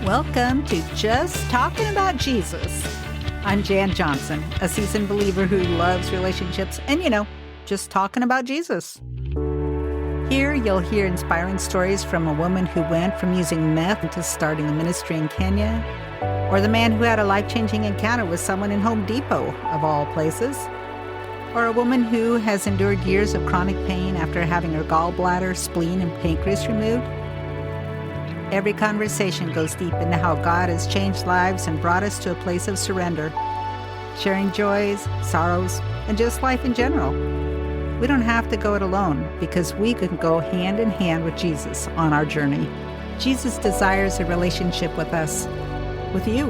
Welcome to Just Talking About Jesus. I'm Jan Johnson, a seasoned believer who loves relationships and, just talking about Jesus. Here you'll hear inspiring stories from a woman who went from using meth to starting a ministry in Kenya, or the man who had a life-changing encounter with someone in Home Depot, of all places, or a woman who has endured years of chronic pain after having her gallbladder, spleen, and pancreas removed. Every conversation goes deep into how God has changed lives and brought us to a place of surrender, sharing joys, sorrows, and just life in general. We don't have to go it alone because we can go hand in hand with Jesus on our journey. Jesus desires a relationship with us, with you.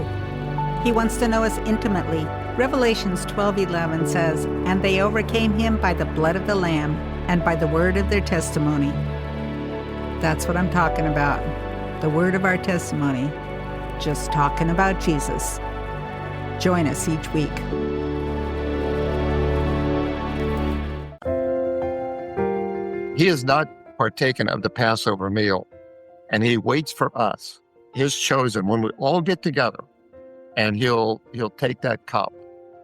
He wants to know us intimately. Revelations 12:11 says, "And they overcame him by the blood of the Lamb and by the word of their testimony." That's what I'm talking about. The word of our testimony. Just talking about Jesus. Join us each week. He has not partaken of the Passover meal, and he waits for us, his chosen, when we all get together, and he'll take that cup.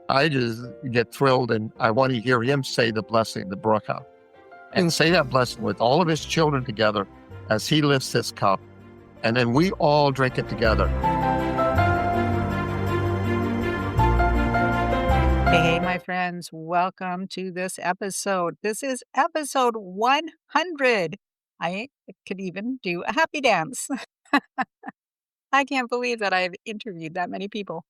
I just get thrilled, and I want to hear him say the blessing, the bracha, and say that blessing with all of his children together as he lifts this cup, and then we all drink it together. Hey, my friends, welcome to this episode. This is episode 100. I could even do a happy dance. I can't believe that I've interviewed that many people.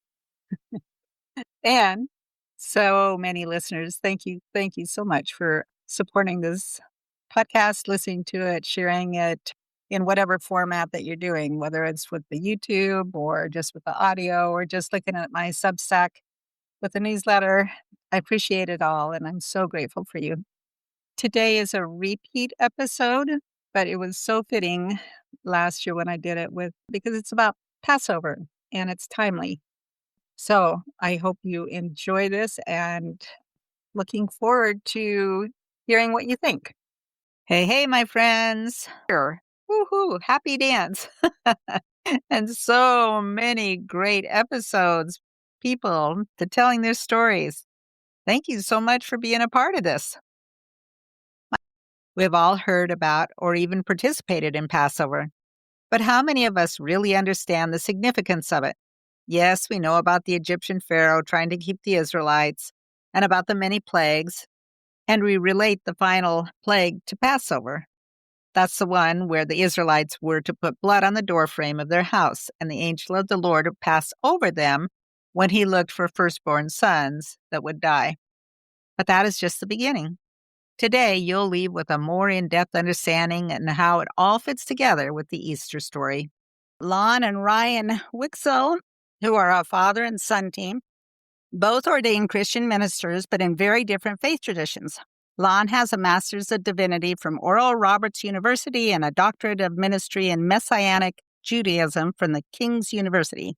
And so many listeners. Thank you. Thank you so much for supporting this podcast, listening to it, sharing it in whatever format that you're doing, whether it's with the YouTube or just with the audio or just looking at my Substack with the newsletter. I appreciate it all, and I'm so grateful for you. Today is a repeat episode, but it was so fitting last year when I did it because it's about Passover and it's timely. So I hope you enjoy this and looking forward to hearing what you think. Hey, my friends. Here. Woohoo, happy dance. And so many great episodes, people to telling their stories. Thank you so much for being a part of this. We've all heard about or even participated in Passover, but how many of us really understand the significance of it? Yes, we know about the Egyptian Pharaoh trying to keep the Israelites and about the many plagues, and we relate the final plague to Passover. That's the one where the Israelites were to put blood on the doorframe of their house, and the angel of the Lord would pass over them when he looked for firstborn sons that would die. But that is just the beginning. Today, you'll leave with a more in-depth understanding and how it all fits together with the Easter story. Lon and Ryan Wiksell, who are a father and son team, both ordained Christian ministers, but in very different faith traditions. Lon has a Master's of Divinity from Oral Roberts University and a Doctorate of Ministry in Messianic Judaism from the King's University.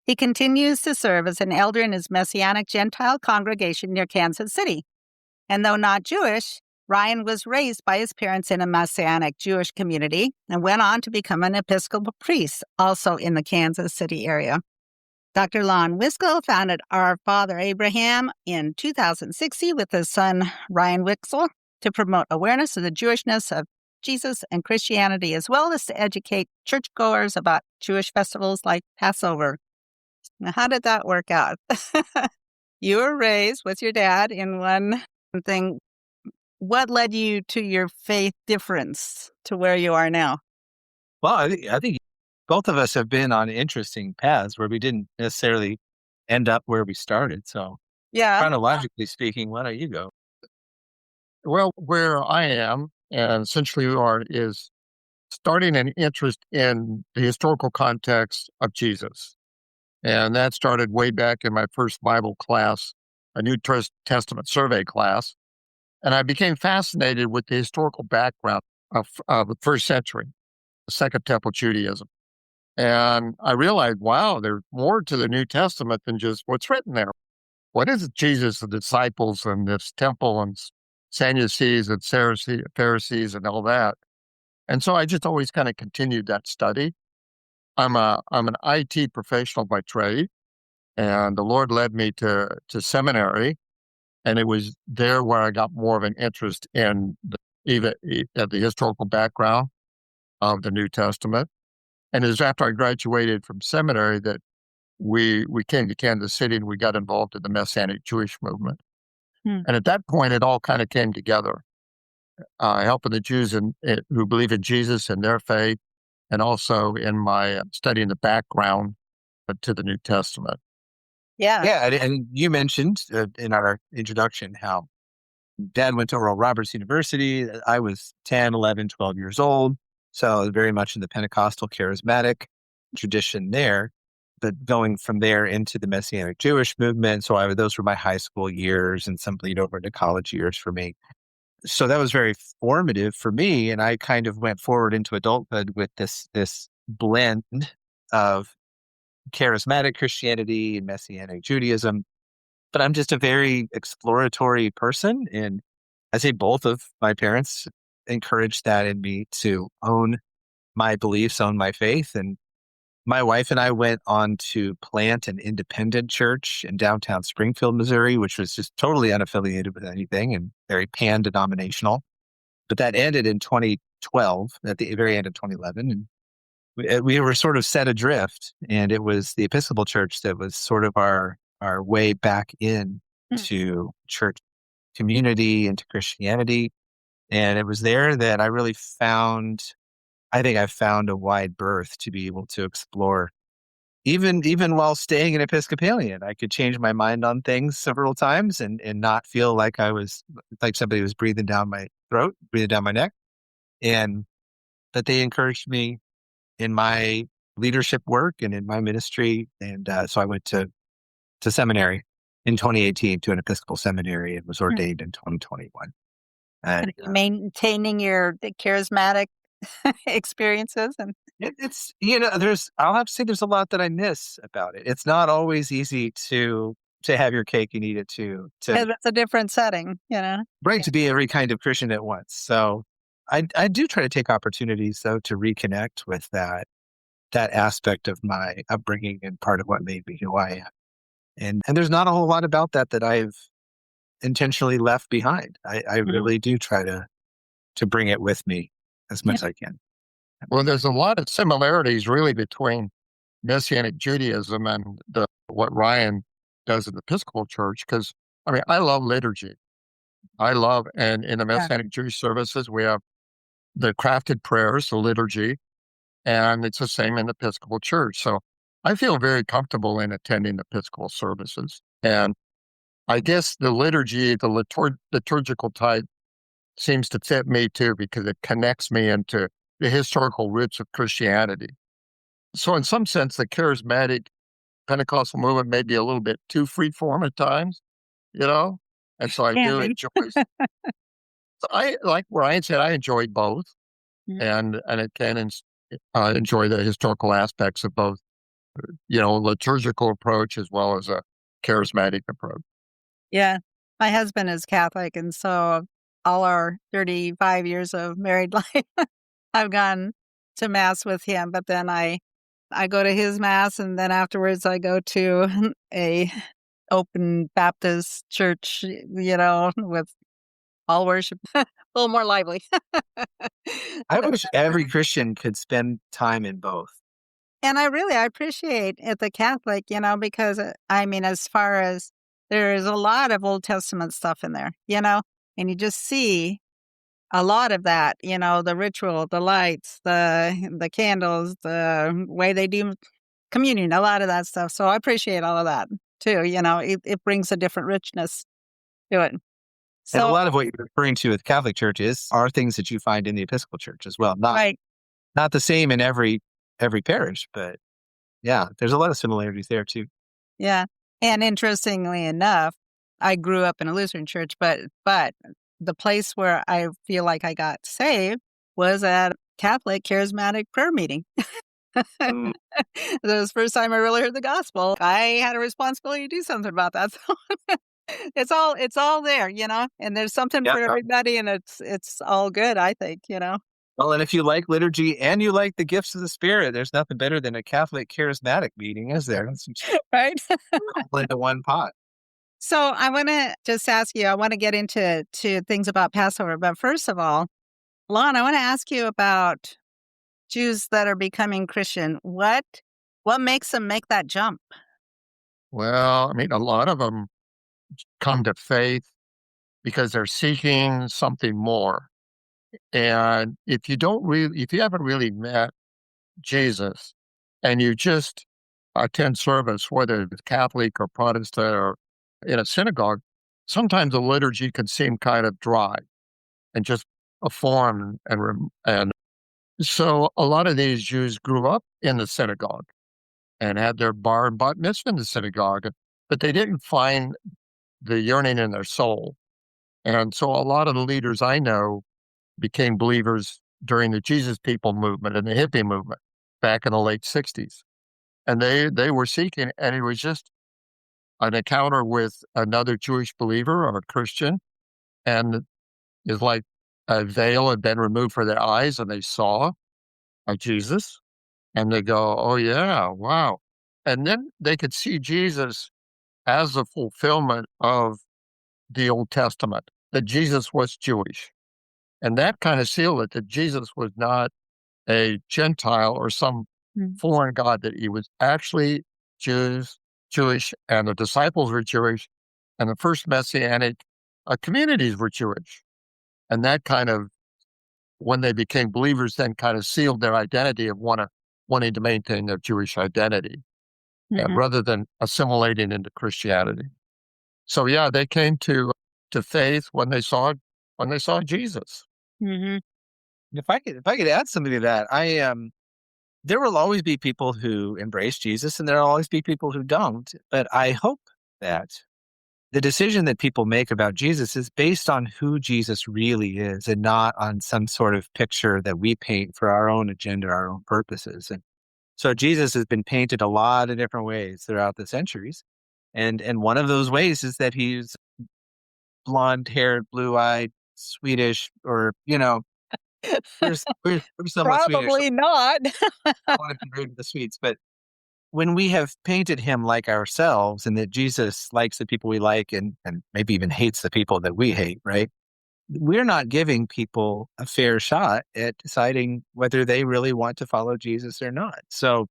He continues to serve as an elder in his Messianic Gentile congregation near Kansas City. And though not Jewish, Ryan was raised by his parents in a Messianic Jewish community and went on to become an Episcopal priest, also in the Kansas City area. Dr. Lon Wiksell founded Our Father Abraham in 2016 with his son Ryan Wiksell to promote awareness of the Jewishness of Jesus and Christianity, as well as to educate churchgoers about Jewish festivals like Passover. Now, how did that work out? You were raised with your dad in one thing. What led you to your faith difference to where you are now? Well, I think both of us have been on interesting paths where we didn't necessarily end up where we started. So, Yeah. chronologically speaking, why don't you go? Well, where I am, and essentially you are, is starting an interest in the historical context of Jesus. And that started way back in my first Bible class, a New Testament survey class. And I became fascinated with the historical background of the first century, the Second Temple Judaism. And I realized, wow, there's more to the New Testament than just what's written there. What is it Jesus, the disciples, and this temple, and Sadducees and Pharisees and all that? And so I just always kind of continued that study. I'm an IT professional by trade, and the Lord led me to seminary, and it was there where I got more of an interest in the historical background of the New Testament. And it was after I graduated from seminary that we came to Kansas City and we got involved in the Messianic Jewish movement. Hmm. And at that point, it all kind of came together, helping the Jews who believe in Jesus and their faith, and also in my studying the background to the New Testament. Yeah. Yeah, and you mentioned in our introduction how Dad went to Oral Roberts University. I was 10, 11, 12 years old. So very much in the Pentecostal charismatic tradition there, but going from there into the Messianic Jewish movement. So those were my high school years and some bleed over into college years for me. So that was very formative for me. And I kind of went forward into adulthood with this blend of charismatic Christianity and Messianic Judaism. But I'm just a very exploratory person. And I say both of my parents encouraged that in me to own my beliefs, own my faith. And my wife and I went on to plant an independent church in downtown Springfield, Missouri, which was just totally unaffiliated with anything and very pan-denominational. But that ended in 2012, at the very end of 2011. And we were sort of set adrift. And it was the Episcopal Church that was sort of our way back in to church community, into Christianity. And it was there that I really I think I found a wide berth to be able to explore. Even while staying an Episcopalian, I could change my mind on things several times and not feel like I was like somebody was breathing down my throat, breathing down my neck. And that they encouraged me in my leadership work and in my ministry. And so I went to seminary in 2018 to an Episcopal seminary and was ordained in 2021. And Maintaining your charismatic experiences and it's I'll have to say there's a lot that I miss about it. It's not always easy to have your cake and eat it too. it's a different setting, Right, to be every kind of Christian at once. So I do try to take opportunities though to reconnect with that aspect of my upbringing and part of what made me who I am. And there's not a whole lot about that I've intentionally left behind. I really do try to bring it with me as much as I can. Well, there's a lot of similarities really between Messianic Judaism and what Ryan does at the Episcopal Church, because I love liturgy. And in the Messianic Jewish services, we have the crafted prayers, the liturgy, and it's the same in the Episcopal Church. So I feel very comfortable in attending the Episcopal services. And I guess the liturgy, the liturgical type seems to fit me too, because it connects me into the historical roots of Christianity. So in some sense, the charismatic Pentecostal movement may be a little bit too freeform at times, and so I do enjoy. So I, like Ryan said, I enjoyed both, and I can enjoy the historical aspects of both, liturgical approach as well as a charismatic approach. Yeah, my husband is Catholic, and so all our 35 years of married life, I've gone to Mass with him, but then I go to his Mass, and then afterwards I go to a open Baptist church, with all worship a little more lively. I wish every Christian could spend time in both. And I appreciate at the Catholic, because as far as there is a lot of Old Testament stuff in there, and you just see a lot of that, the ritual, the lights, the candles, the way they do communion, a lot of that stuff. So I appreciate all of that too. It brings a different richness to it. So, and a lot of what you're referring to with Catholic churches are things that you find in the Episcopal Church as well. Not the same in every parish, but yeah, there's a lot of similarities there too. Yeah. And interestingly enough, I grew up in a Lutheran church, but the place where I feel like I got saved was at a Catholic charismatic prayer meeting. That was the first time I really heard the gospel. I had a responsibility to do something about that. So it's all there, and there's something for everybody, and it's all good, I think, Well, and if you like liturgy and you like the gifts of the Spirit, there's nothing better than a Catholic charismatic meeting, is there? It's Right? all into one pot. So I want to just ask you, I want to get into things about Passover. But first of all, Lon, I want to ask you about Jews that are becoming Christian. What makes them make that jump? Well, I mean, a lot of them come to faith because they're seeking something more. And if you haven't really met Jesus and you just attend service, whether it's Catholic or Protestant or in a synagogue, sometimes the liturgy can seem kind of dry and just a form. And so a lot of these Jews grew up in the synagogue and had their bar and bat mitzvah in the synagogue, but they didn't find the yearning in their soul. And so a lot of the leaders I know became believers during the Jesus People movement and the hippie movement back in the late 60s. And they were seeking, and it was just an encounter with another Jewish believer or a Christian, and it's like a veil had been removed from their eyes, and they saw a Jesus, and they go, "Oh yeah, wow!" And then they could see Jesus as the fulfillment of the Old Testament, that Jesus was Jewish, and that kind of sealed it, that Jesus was not a Gentile or some foreign god, that he was actually Jewish, and the disciples were Jewish, and the first Messianic communities were Jewish. And that kind of, when they became believers, then kind of sealed their identity of wanting to maintain their Jewish identity, rather than assimilating into Christianity. So yeah, they came to faith when they saw Jesus. Mm-hmm. If I could add something to that, there will always be people who embrace Jesus, and there will always be people who don't. But I hope that the decision that people make about Jesus is based on who Jesus really is, and not on some sort of picture that we paint for our own agenda, our own purposes. And so Jesus has been painted a lot of different ways throughout the centuries. And one of those ways is that he's blonde-haired, blue-eyed, Swedish, or, we're somewhat Swedish. Probably not. I want to be rude to the Swedes, but when we have painted him like ourselves, and that Jesus likes the people we like, and maybe even hates the people that we hate, right? We're not giving people a fair shot at deciding whether they really want to follow Jesus or not. So,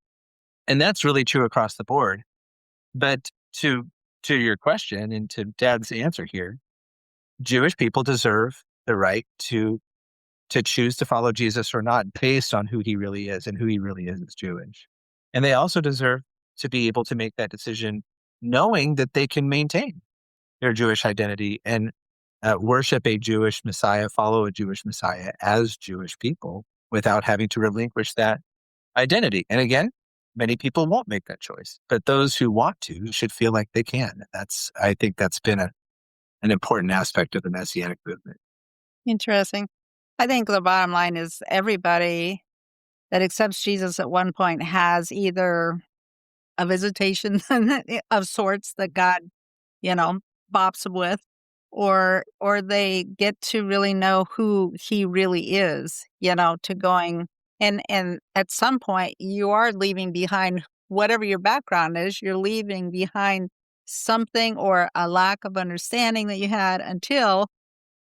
and that's really true across the board. But to your question and to Dad's answer here, Jewish people deserve the right to choose to follow Jesus or not, based on who he really is, and who he really is Jewish. And they also deserve to be able to make that decision knowing that they can maintain their Jewish identity and worship a Jewish Messiah, follow a Jewish Messiah as Jewish people, without having to relinquish that identity. And again, many people won't make that choice, but those who want to should feel like they can. I think that's been an important aspect of the Messianic movement. Interesting. I think the bottom line is everybody that accepts Jesus at one point has either a visitation of sorts that God, bops them with, or they get to really know who he really is, to going. And at some point, you are leaving behind whatever your background is. You're leaving behind something or a lack of understanding that you had, until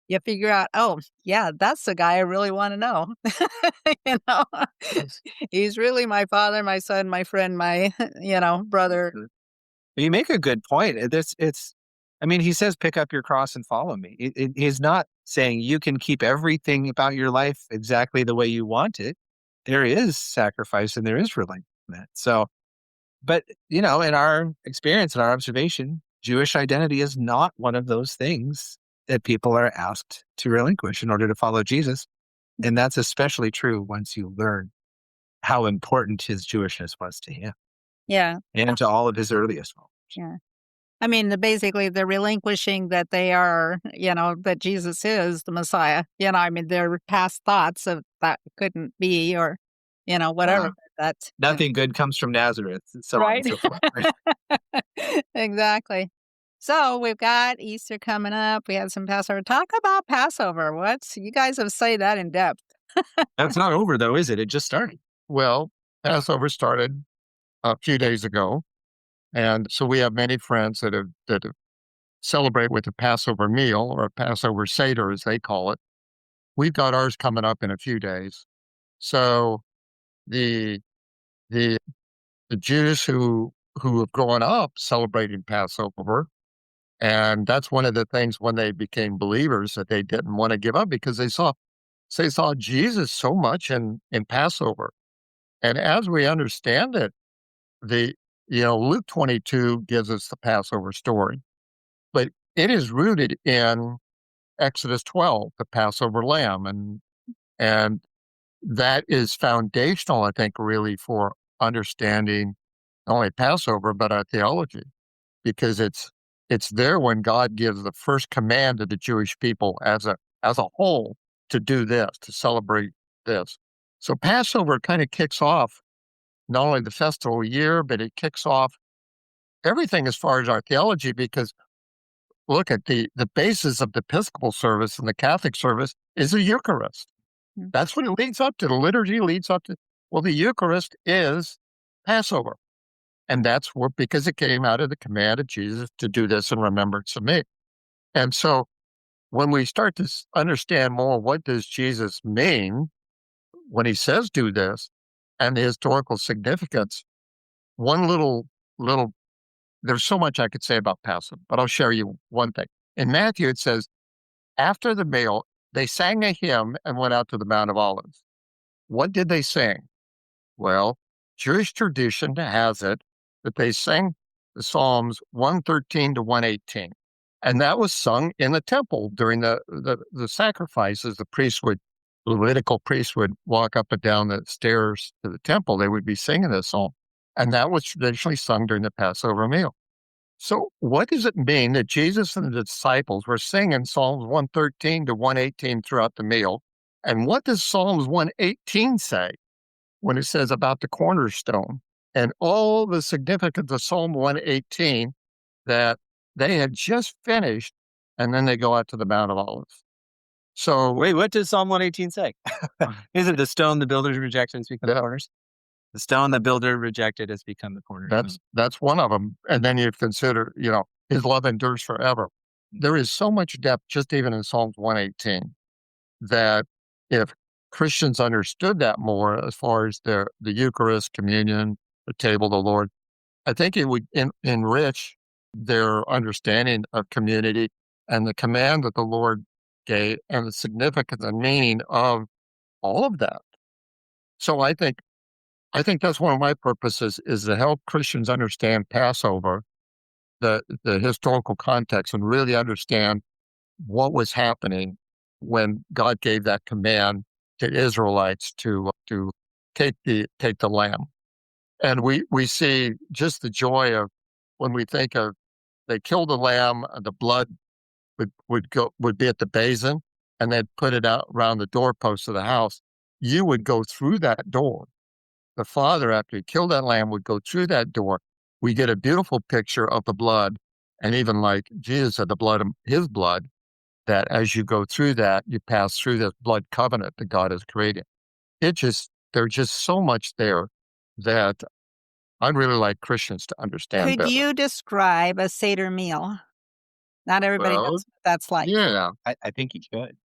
you figure out, oh, yeah, that's the guy I really want to know. He's really my father, my son, my friend, my, brother. You make a good point. He says, pick up your cross and follow me. He's not saying you can keep everything about your life exactly the way you want it. There is sacrifice and there is relinquishment. So, but, in our experience and our observation, Jewish identity is not one of those things that people are asked to relinquish in order to follow Jesus. And that's especially true once you learn how important his Jewishness was to him. Yeah. And to all of his earliest followers. Yeah. Basically, they're relinquishing that they are, that Jesus is the Messiah. Their past thoughts of that couldn't be, or, whatever. That's nothing good comes from Nazareth. So right. On and so forth, right? Exactly. So we've got Easter coming up. We had some Passover. Talk about Passover. You guys have studied that in depth. That's not over, though, is it? It just started. Well, Passover started a few days ago. And so we have many friends that celebrate with a Passover meal or a Passover Seder, as they call it. We've got ours coming up in a few days. So the the the Jews who have grown up celebrating Passover, and that's one of the things when they became believers that they didn't want to give up because they saw Jesus so much in Passover. And as we understand it, the Luke 22 gives us the Passover story, but it is rooted in Exodus 12, the Passover lamb, and that is foundational, I think, really for understanding not only Passover but our theology, because it's there when God gives the first command to the Jewish people as a whole to do this, to celebrate this. So Passover kind of kicks off not only the festival year, but it kicks off everything as far as our theology, because look at the basis of the Episcopal service and the Catholic service is the Eucharist. Mm. That's what it leads up to. The liturgy leads up to. Well, the Eucharist is Passover. And that's because it came out of the command of Jesus to do this in remembrance of me. And so when we start to understand more, what does Jesus mean when he says do this and the historical significance, one little, there's so much I could say about Passover, but I'll share you one thing. In Matthew, it says, after the meal, they sang a hymn and went out to the Mount of Olives. What did they sing? Well, Jewish tradition has it that they sang the Psalms 113 to 118. And that was sung in the temple during the sacrifices. The Levitical priests would walk up and down the stairs to the temple. They would be singing this psalm. And that was traditionally sung during the Passover meal. So what does it mean that Jesus and the disciples were singing Psalms 113 to 118 throughout the meal? And what does Psalms 118 say when it says about the cornerstone and all the significance of Psalm 118 that they had just finished, and then they go out to the Mount of Olives? So wait, what does Psalm 118 say? Is it the stone the builders rejected has become the corners? The stone the builder rejected has become the cornerstone. That's one of them. And then you consider, his love endures forever. There is so much depth just even in Psalms 118 that if Christians understood that more as far as the Eucharist, communion, the table of the Lord, I think it would enrich their understanding of community and the command that the Lord gave and the significance and meaning of all of that. So I think that's one of my purposes, is to help Christians understand Passover, the historical context, and really understand what was happening when God gave that command to Israelites to take the lamb. And we see just the joy of when we think of they killed the lamb, the blood would be at the basin, and they'd put it out around the doorpost of the house. You would go through that door. The father, after he killed that lamb, would go through that door. We get a beautiful picture of the blood, and even like Jesus said, the blood of his blood, that as you go through that, you pass through this blood covenant that God has created. There's just so much there that I'd really like Christians to understand Could better. you describe a Seder meal? Not everybody knows what that's like. Yeah. I think you could.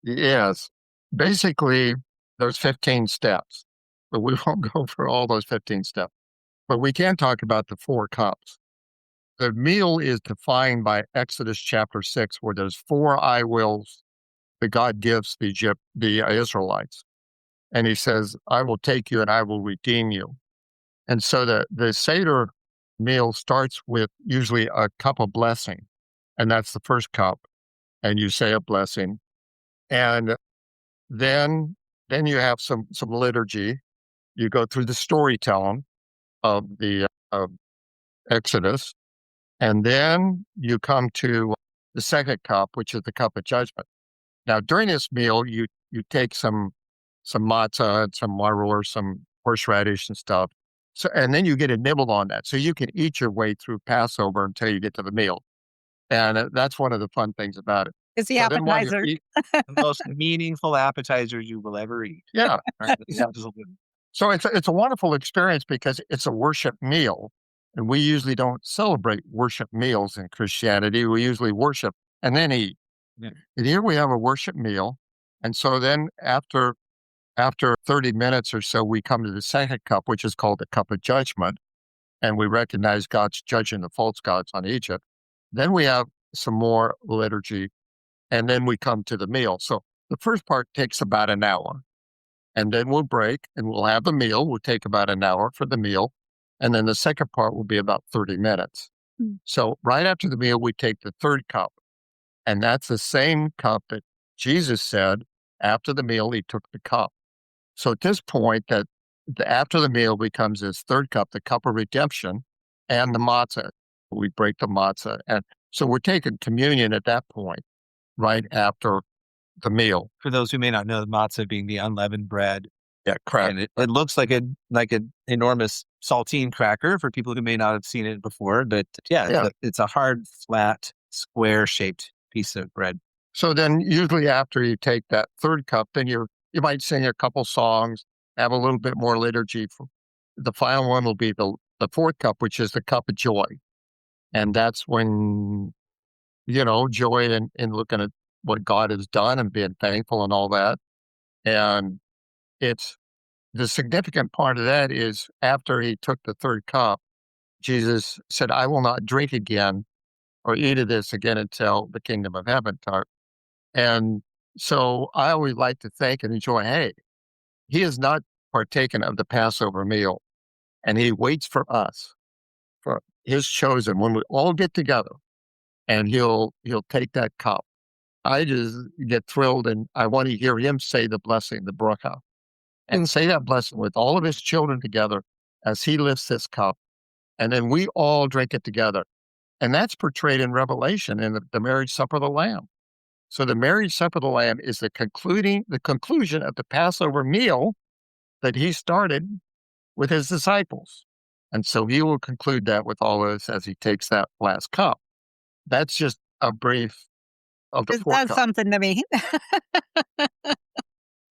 Yes. Basically, there's 15 steps, but we won't go for all those 15 steps. But we can talk about the 4 cups. The meal is defined by Exodus chapter 6, where there's 4 I wills that God gives the Israelites. And he says, I will take you and I will redeem you. And so the Seder meal starts with usually a cup of blessing. And that's the first cup. And you say a blessing. And then you have some liturgy. You go through the storytelling of the Exodus. And then you come to the second cup, which is the cup of judgment. Now, during this meal, you take some matzah and some maror, some horseradish and stuff. So, and then you get a nibble on that. So you can eat your way through Passover until you get to the meal. And that's one of the fun things about it. It's the So then while you're appetizer. eating, The most meaningful appetizer you will ever eat. yeah. Right? Yeah. So it's a wonderful experience because it's a worship meal. And we usually don't celebrate worship meals in Christianity. We usually worship and then eat. Yeah. And here we have a worship meal. And so then after 30 minutes or so, we come to the second cup, which is called the cup of judgment. And we recognize God's judging the false gods on Egypt. Then we have some more liturgy. And then we come to the meal. So the first part takes about an hour. And then we'll break and we'll have the meal. We'll take about an hour for the meal. And then the second part will be about 30 minutes. Mm. So right after the meal, we take the third cup. And that's the same cup that Jesus said after the meal, he took the cup. So at this point, after the meal becomes this third cup, the cup of redemption and the matzah. We break the matzah. And so we're taking communion at that point, right after the meal. For those who may not know, matzah being the unleavened bread. Yeah, correct. And it looks like an enormous saltine cracker for people who may not have seen it before. But yeah. It's a hard, flat, square-shaped piece of bread. So then usually after you take that third cup, then you might sing a couple songs, have a little bit more liturgy. The final one will be the fourth cup, which is the cup of joy. And that's when, joy in looking at what God has done and being thankful and all that. And it's the significant part of that is after he took the third cup, Jesus said, I will not drink again or eat of this again until the kingdom of heaven comes. And so I always like to think and enjoy, hey, he has not partaken of the Passover meal, and he waits for us, for his chosen, when we all get together, and he'll take that cup. I just get thrilled, and I want to hear him say the blessing, the bracha, and say that blessing with all of his children together as he lifts this cup, and then we all drink it together. And that's portrayed in Revelation in the marriage supper of the Lamb. So the marriage supper of the Lamb is the conclusion of the Passover meal that he started with his disciples. And so he will conclude that with all of us as he takes that last cup. That's just a brief of the four That's cups. something to me.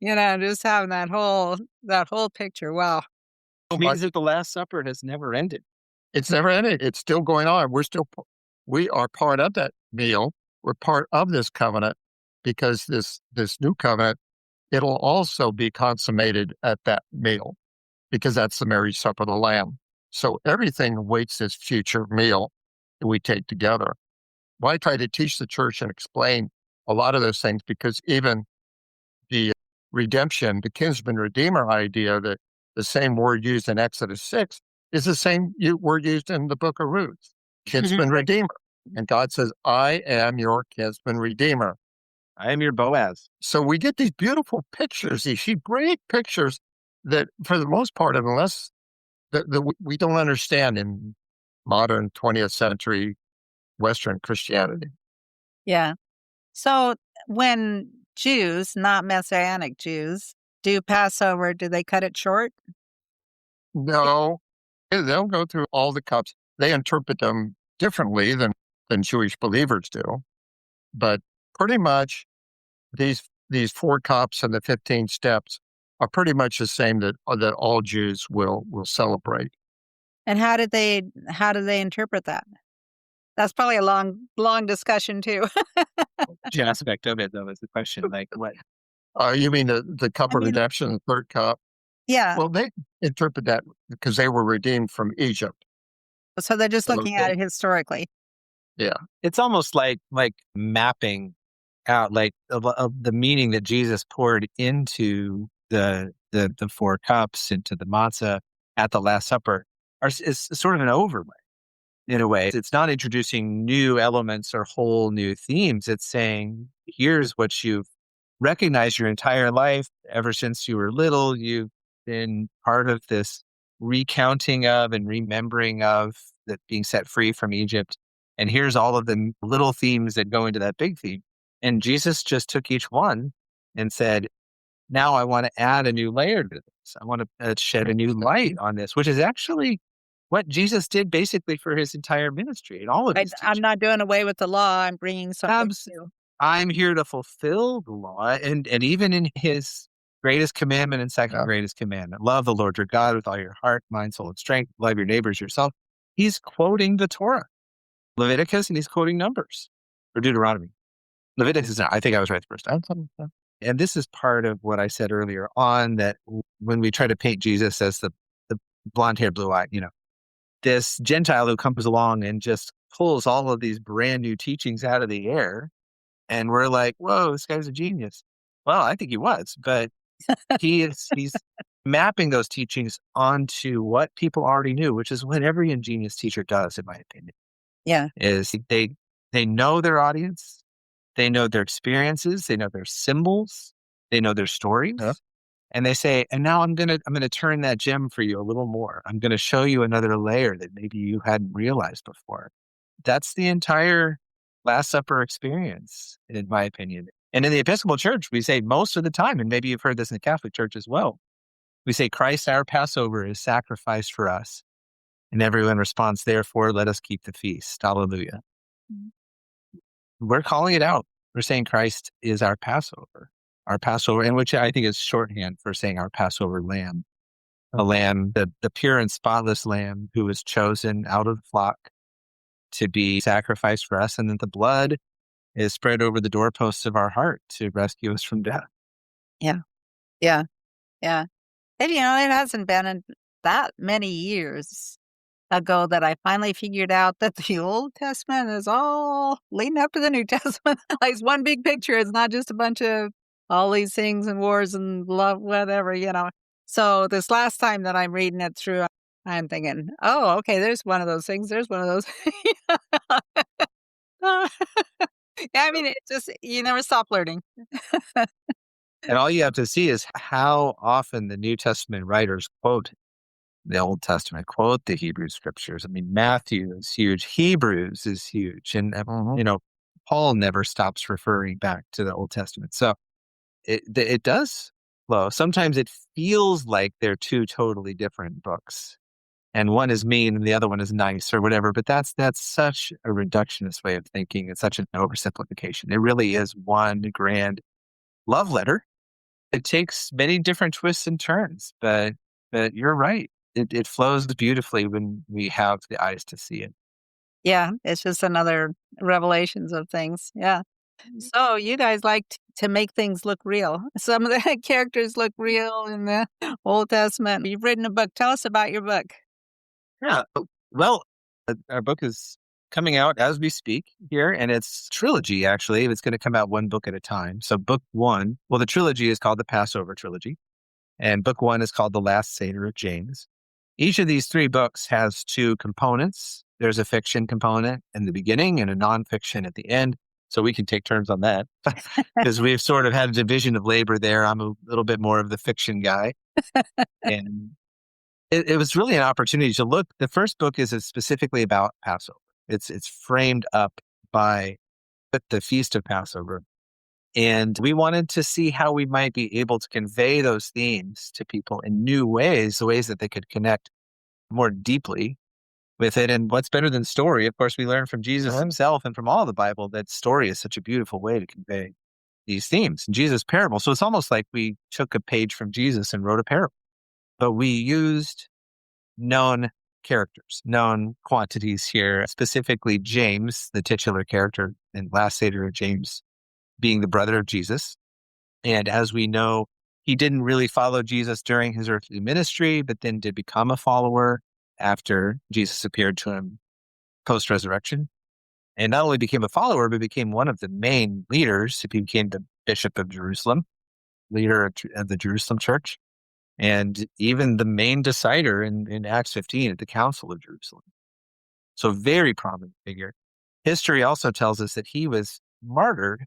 Just having that whole picture. Wow. It means that the Last Supper has never ended. It's never ended. It's still going on. We are part of that meal. We're part of this covenant because this new covenant, it'll also be consummated at that meal because that's the marriage supper of the Lamb. So everything awaits this future meal that we take together. Well, I try to teach the church and explain a lot of those things because even the redemption, the kinsman redeemer idea, that the same word used in Exodus 6 is the same word used in the book of Ruth, kinsman redeemer. And God says, I am your kinsman redeemer. I am your Boaz. So we get these beautiful pictures, these Hebraic pictures that for the most part, unless we don't understand in modern 20th century Western Christianity. Yeah. So when Jews, not Messianic Jews, do Passover, do they cut it short? No, they'll go through all the cups. They interpret them differently than Jewish believers do. But pretty much these 4 cups and the 15 steps are pretty much the same that all Jews will celebrate. And how do they interpret that? That's probably a long discussion too. Which aspect of it, though, is the question. Like what? You mean the cup of redemption, the third cup? Yeah. Well, they interpret that because they were redeemed from Egypt. So they're just looking at it historically. Yeah. It's almost like mapping out like of the meaning that Jesus poured into the 4 cups, into the matzah at the Last Supper, is sort of an overlay. In a way, it's not introducing new elements or whole new themes. It's saying, here's what you've recognized your entire life. Ever since you were little, you've been part of this recounting of and remembering of that being set free from Egypt. And here's all of the little themes that go into that big theme. And Jesus just took each one and said, now I want to add a new layer to this. I want to shed a new light on this, which is actually what Jesus did basically for his entire ministry and all of his teaching. I'm not doing away with the law. I'm bringing something new. I'm here to fulfill the law. And even in his greatest commandment and second Yeah. greatest commandment, love the Lord your God with all your heart, mind, soul, and strength, love your neighbors yourself. He's quoting the Torah, Leviticus, and he's quoting Numbers or Deuteronomy. Leviticus is not, I think I was right the first time. And this is part of what I said earlier on, that when we try to paint Jesus as the blonde hair, blue eye, this Gentile who comes along and just pulls all of these brand new teachings out of the air. And we're like, whoa, this guy's a genius. Well, I think he was, but he's mapping those teachings onto what people already knew, which is what every ingenious teacher does, in my opinion. Yeah. Is they know their audience, they know their experiences, they know their symbols, they know their stories. Yeah. And they say, and now I'm gonna turn that gem for you a little more. I'm gonna show you another layer that maybe you hadn't realized before. That's the entire Last Supper experience, in my opinion. And in the Episcopal Church, we say most of the time, and maybe you've heard this in the Catholic Church as well, we say, Christ our Passover is sacrificed for us. And everyone responds, therefore, let us keep the feast. Hallelujah. We're calling it out. We're saying Christ is our Passover, and which I think is shorthand for saying our Passover lamb, a lamb, the pure and spotless lamb who was chosen out of the flock to be sacrificed for us, and that the blood is spread over the doorposts of our heart to rescue us from death. Yeah. Yeah. Yeah. And, it hasn't been in that many years ago that I finally figured out that the Old Testament is all leading up to the New Testament. Like, it's one big picture. It's not just a bunch of all these things and wars and love, whatever, So this last time that I'm reading it through, I'm thinking, oh, okay, there's one of those things. There's one of those. I mean, it just, you never stop learning. And all you have to see is how often the New Testament writers quote the Old Testament, quote the Hebrew scriptures. I mean, Matthew is huge. Hebrews is huge. And, Paul never stops referring back to the Old Testament. So it does flow. Sometimes it feels like they're two totally different books. And one is mean and the other one is nice or whatever. But that's such a reductionist way of thinking. It's such an oversimplification. It really is one grand love letter. It takes many different twists and turns, but you're right. It flows beautifully when we have the eyes to see it. Yeah, it's just another revelations of things. Yeah. So you guys like to make things look real. Some of the characters look real in the Old Testament. You've written a book. Tell us about your book. Yeah. Well, our book is coming out as we speak here, and it's trilogy, actually. It's going to come out one book at a time. So book one, the trilogy is called the Passover Trilogy, and book one is called the Last Seder of James. Each of these three books has two components. There's a fiction component in the beginning and a nonfiction at the end. So we can take turns on that because we've sort of had a division of labor there. I'm a little bit more of the fiction guy. And it was really an opportunity to look. The first book is specifically about Passover. It's framed up by the Feast of Passover. And we wanted to see how we might be able to convey those themes to people in new ways, the ways that they could connect more deeply with it. And what's better than story? Of course, we learn from Jesus himself and from all the Bible that story is such a beautiful way to convey these themes. Jesus' parable. So it's almost like we took a page from Jesus and wrote a parable. But we used known characters, known quantities here, specifically James, the titular character in Last Seder of James, being the brother of Jesus. And as we know, he didn't really follow Jesus during his earthly ministry, but then did become a follower after Jesus appeared to him post-resurrection. And not only became a follower, but became one of the main leaders. He became the Bishop of Jerusalem, leader of the Jerusalem church, and even the main decider in Acts 15 at the Council of Jerusalem. So very prominent figure. History also tells us that he was martyred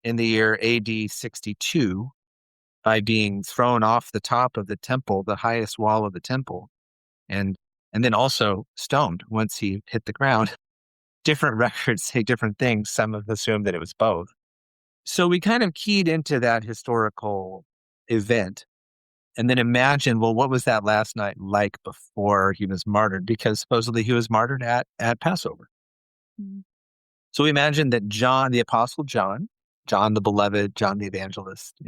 in the year AD 62 by being thrown off the top of the temple, the highest wall of the temple, and then also stoned once he hit the ground. Different records say different things. Some have assumed that it was both. So we kind of keyed into that historical event and then imagine, what was that last night like before he was martyred? Because supposedly he was martyred at Passover. Mm-hmm. So we imagine that John, the Apostle John, John the Beloved, John the Evangelist,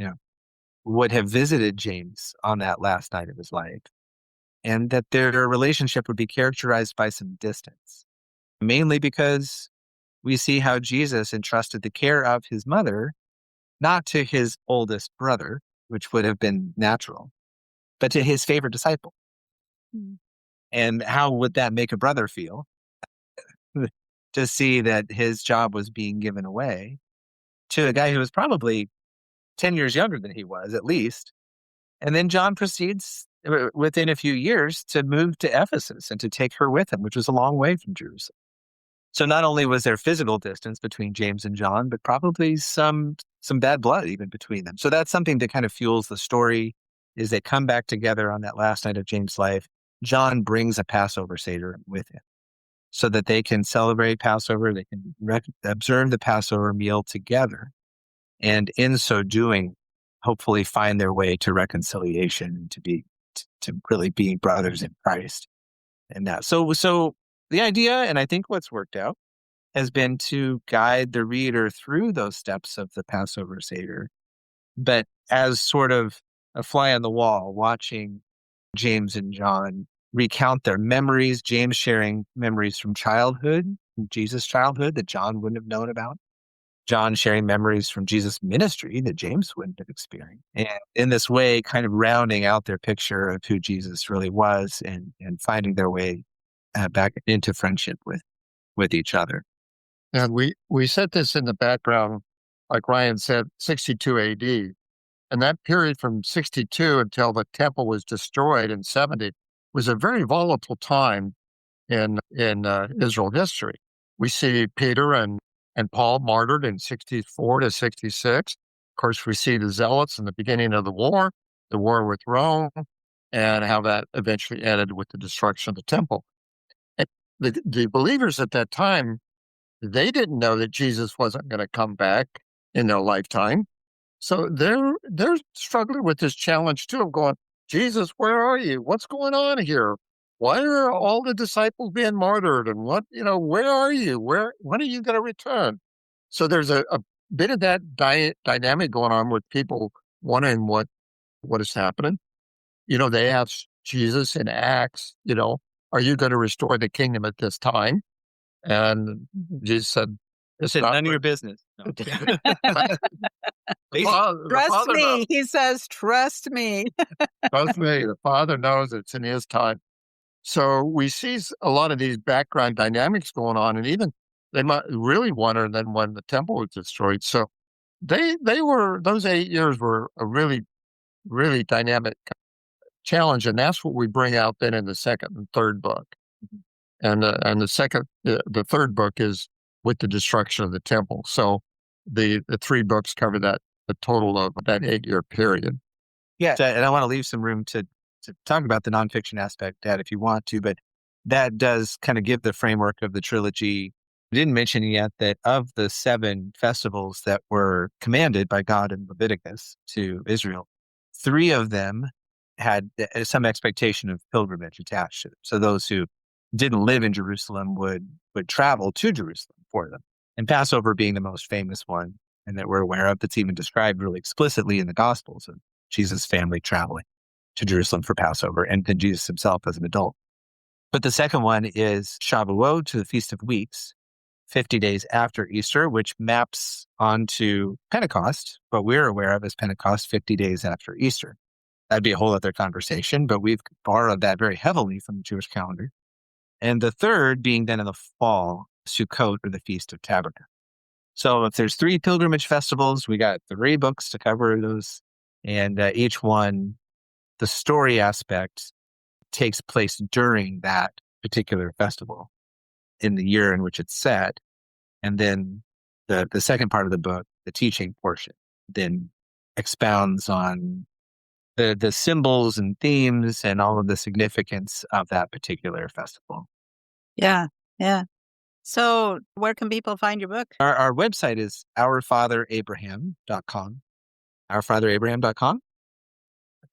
would have visited James on that last night of his life, and that their relationship would be characterized by some distance, mainly because we see how Jesus entrusted the care of his mother, not to his oldest brother, which would have been natural, but to his favorite disciple. Mm. And how would that make a brother feel to see that his job was being given away to a guy who was probably 10 years younger than he was, at least? And then John proceeds within a few years to move to Ephesus and to take her with him, which was a long way from Jerusalem. So not only was there physical distance between James and John, but probably some bad blood even between them. So that's something that kind of fuels the story, is they come back together on that last night of James' life. John brings a Passover Seder with him so that they can celebrate Passover, they can observe the Passover meal together, and in so doing, hopefully find their way to reconciliation and to really being brothers in Christ. And that. So the idea, and I think what's worked out, has been to guide the reader through those steps of the Passover Seder, but as sort of a fly on the wall, watching James and John recount their memories, James sharing memories from childhood, Jesus' childhood, that John wouldn't have known about. John sharing memories from Jesus' ministry that James wouldn't have experienced. And in this way, kind of rounding out their picture of who Jesus really was and finding their way back into friendship with each other. And we set this in the background, like Ryan said, 62 AD. And that period from 62 until the temple was destroyed in 70 was a very volatile time in Israel history. We see Peter and Paul martyred in 64 to 66. Of course, we see the Zealots in the beginning of the war with Rome, and how that eventually ended with the destruction of the temple. And the believers at that time, they didn't know that Jesus wasn't going to come back in their lifetime. So they're struggling with this challenge too, of going, Jesus, where are you? What's going on here? Why are all the disciples being martyred? And where are you? When are you going to return? So there's a bit of that dynamic going on with people wondering what is happening. They asked Jesus in Acts, are you going to restore the kingdom at this time? And Jesus said, it's none of your business. No. Trust me. He says, trust me. Trust me. The Father knows it's in his time. So we see a lot of these background dynamics going on, and even they might really wonder then when the temple was destroyed. So those 8 years were a really, really dynamic challenge, and that's what we bring out then in the second and third book. And the third book is with the destruction of the temple. So the three books cover the total of that 8-year period. Yeah, and I want to leave some room to talk about the nonfiction aspect, Dad, if you want to, but that does kind of give the framework of the trilogy. I didn't mention yet that of the 7 festivals that were commanded by God in Leviticus to Israel, 3 of them had some expectation of pilgrimage attached to them. So those who didn't live in Jerusalem would travel to Jerusalem for them. And Passover being the most famous one, and that we're aware of, that's even described really explicitly in the Gospels of Jesus' family traveling to Jerusalem for Passover, and then Jesus himself as an adult. But the second one is Shavuot, to the Feast of Weeks, 50 days after Easter, which maps onto Pentecost, what we're aware of as Pentecost, 50 days after Easter. That'd be a whole other conversation, but we've borrowed that very heavily from the Jewish calendar. And the third being then in the fall, Sukkot, or the Feast of Tabernacles. So if there's 3 pilgrimage festivals, we got 3 books to cover those. And each one, the story aspect takes place during that particular festival in the year in which it's set. And then the second part of the book, the teaching portion, then expounds on the symbols and themes and all of the significance of that particular festival. Yeah. So where can people find your book? Our website is ourfatherabraham.com. Ourfatherabraham.com.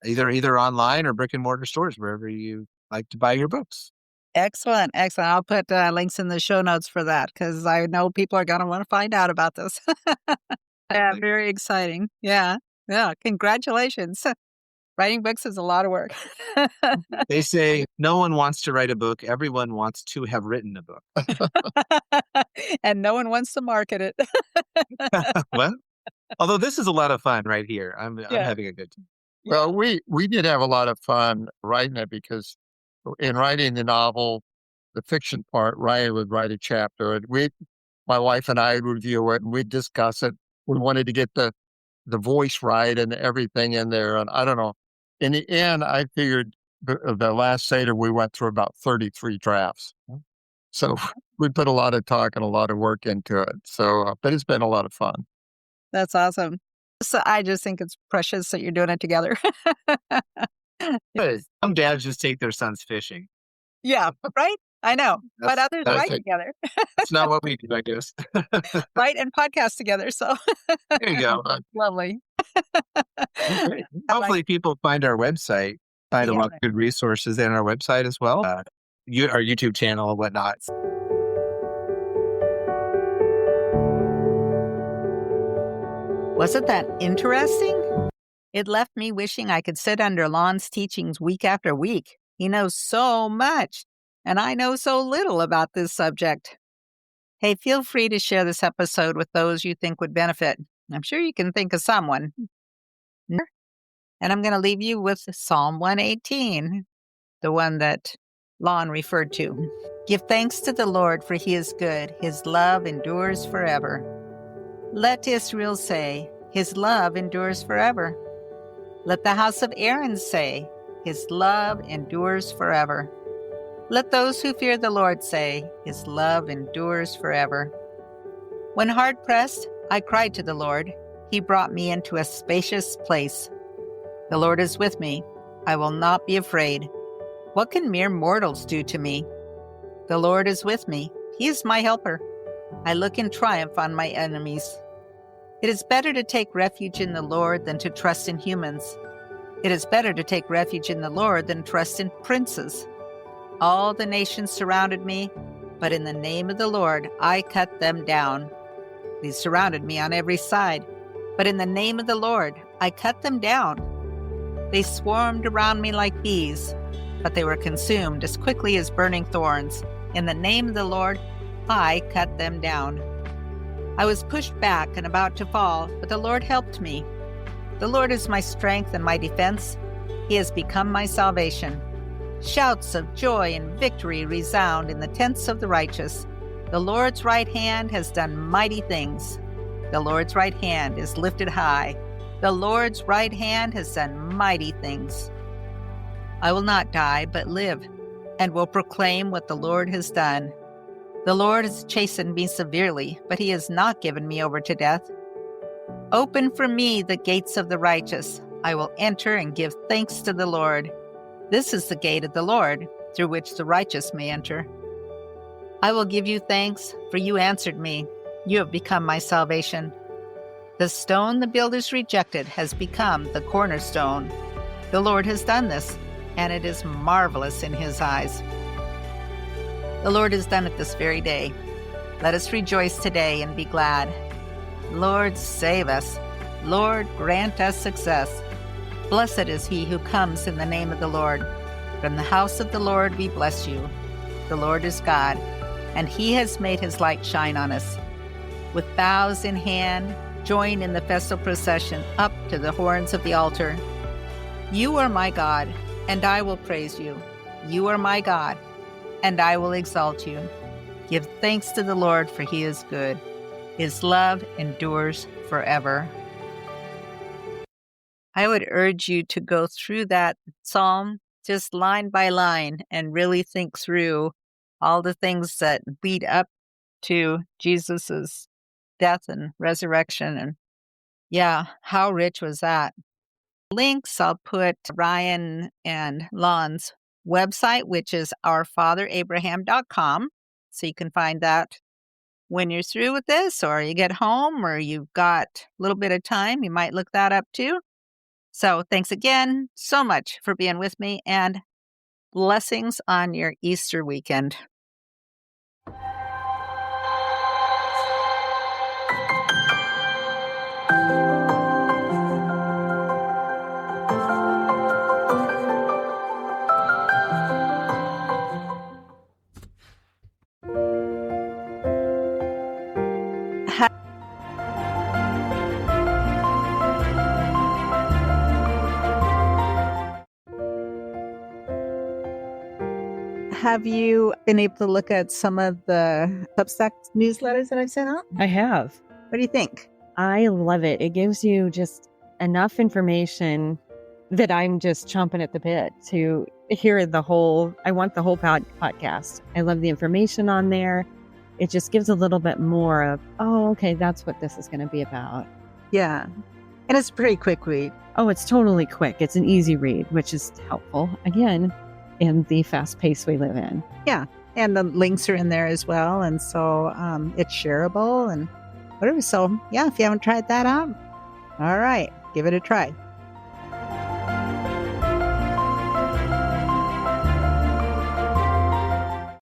Either online or brick and mortar stores, wherever you like to buy your books. Excellent. I'll put links in the show notes for that, because I know people are going to want to find out about this. Yeah, very exciting. Yeah. Yeah. Congratulations. Writing books is a lot of work. They say no one wants to write a book. Everyone wants to have written a book. And no one wants to market it. Well, although this is a lot of fun right here. I'm Yeah. having a good time. Well, we did have a lot of fun writing it because in writing the novel, the fiction part, Ryan would write a chapter, and my wife and I would review it, and we'd discuss it. We wanted to get the voice right and everything in there, and I don't know. In the end, I figured the last Seder we went through about 33 drafts, so we put a lot of talk and a lot of work into it. So, but it's been a lot of fun. That's awesome. So I just think it's precious that you're doing it together. Good. Some dads just take their sons fishing. Yeah, right? I know. But others that's write it. together. That's not what we do, I guess. Write and podcast together. So There you go. lovely. Okay. Hopefully people find our website, find a Yeah. lot of good resources in our website as well. Our YouTube channel and whatnot. Wasn't that interesting? It left me wishing I could sit under Lon's teachings week after week. He knows so much, and I know so little about this subject. Hey, feel free to share this episode with those you think would benefit. I'm sure you can think of someone. And I'm going to leave you with Psalm 118, the one that Lon referred to. Give thanks to the Lord, for he is good. His love endures forever. Let Israel say, his love endures forever. Let the house of Aaron say, his love endures forever. Let those who fear the Lord say, his love endures forever. When hard pressed, I cried to the Lord. He brought me into a spacious place. The Lord is with me. I will not be afraid. What can mere mortals do to me? The Lord is with me. He is my helper. I look in triumph on my enemies. It is better to take refuge in the Lord than to trust in humans. It is better to take refuge in the Lord than trust in princes. All the nations surrounded me, but in the name of the Lord I cut them down. They surrounded me on every side, but in the name of the Lord I cut them down. They swarmed around me like bees, but they were consumed as quickly as burning thorns. In the name of the Lord I cut them down. I was pushed back and about to fall, but the Lord helped me. The Lord is my strength and my defense. He has become my salvation. Shouts of joy and victory resound in the tents of the righteous. The Lord's right hand has done mighty things. The Lord's right hand is lifted high. The Lord's right hand has done mighty things. I will not die, but live, and will proclaim what the Lord has done. The Lord has chastened me severely, but he has not given me over to death. Open for me the gates of the righteous. I will enter and give thanks to the Lord. This is the gate of the Lord, through which the righteous may enter. I will give you thanks, for you answered me. You have become my salvation. The stone the builders rejected has become the cornerstone. The Lord has done this, and it is marvelous in his eyes. The Lord has done it this very day. Let us rejoice today and be glad. Lord, save us. Lord, grant us success. Blessed is he who comes in the name of the Lord. From the house of the Lord we bless you. The Lord is God, and he has made his light shine on us. With boughs in hand, join in the festal procession up to the horns of the altar. You are my God, and I will praise you. You are my God, and I will exalt you. Give thanks to the Lord, for he is good. His love endures forever. I would urge you to go through that psalm just line by line and really think through all the things that lead up to Jesus's death and resurrection. And yeah, how rich was that? Links, I'll put Ryan and Lon's website, which is ourfatherabraham.com. So you can find that when you're through with this, or you get home, or you've got a little bit of time, you might look that up too. So thanks again so much for being with me, and blessings on your Easter weekend. have you been able to look at some of the Substack newsletters that I've sent out? I have. What do you think? I love it. It gives you just enough information that I'm just chomping at the bit to hear the whole. I want the whole podcast. I love the information on there. It just gives a little bit more of, oh, okay, that's what this is going to be about. Yeah. And it's a pretty quick read. Oh, it's totally quick. It's an easy read, which is helpful, again, in the fast pace we live in. Yeah. And the links are in there as well. And so it's shareable and whatever. So, yeah, if you haven't tried that out, all right, give it a try.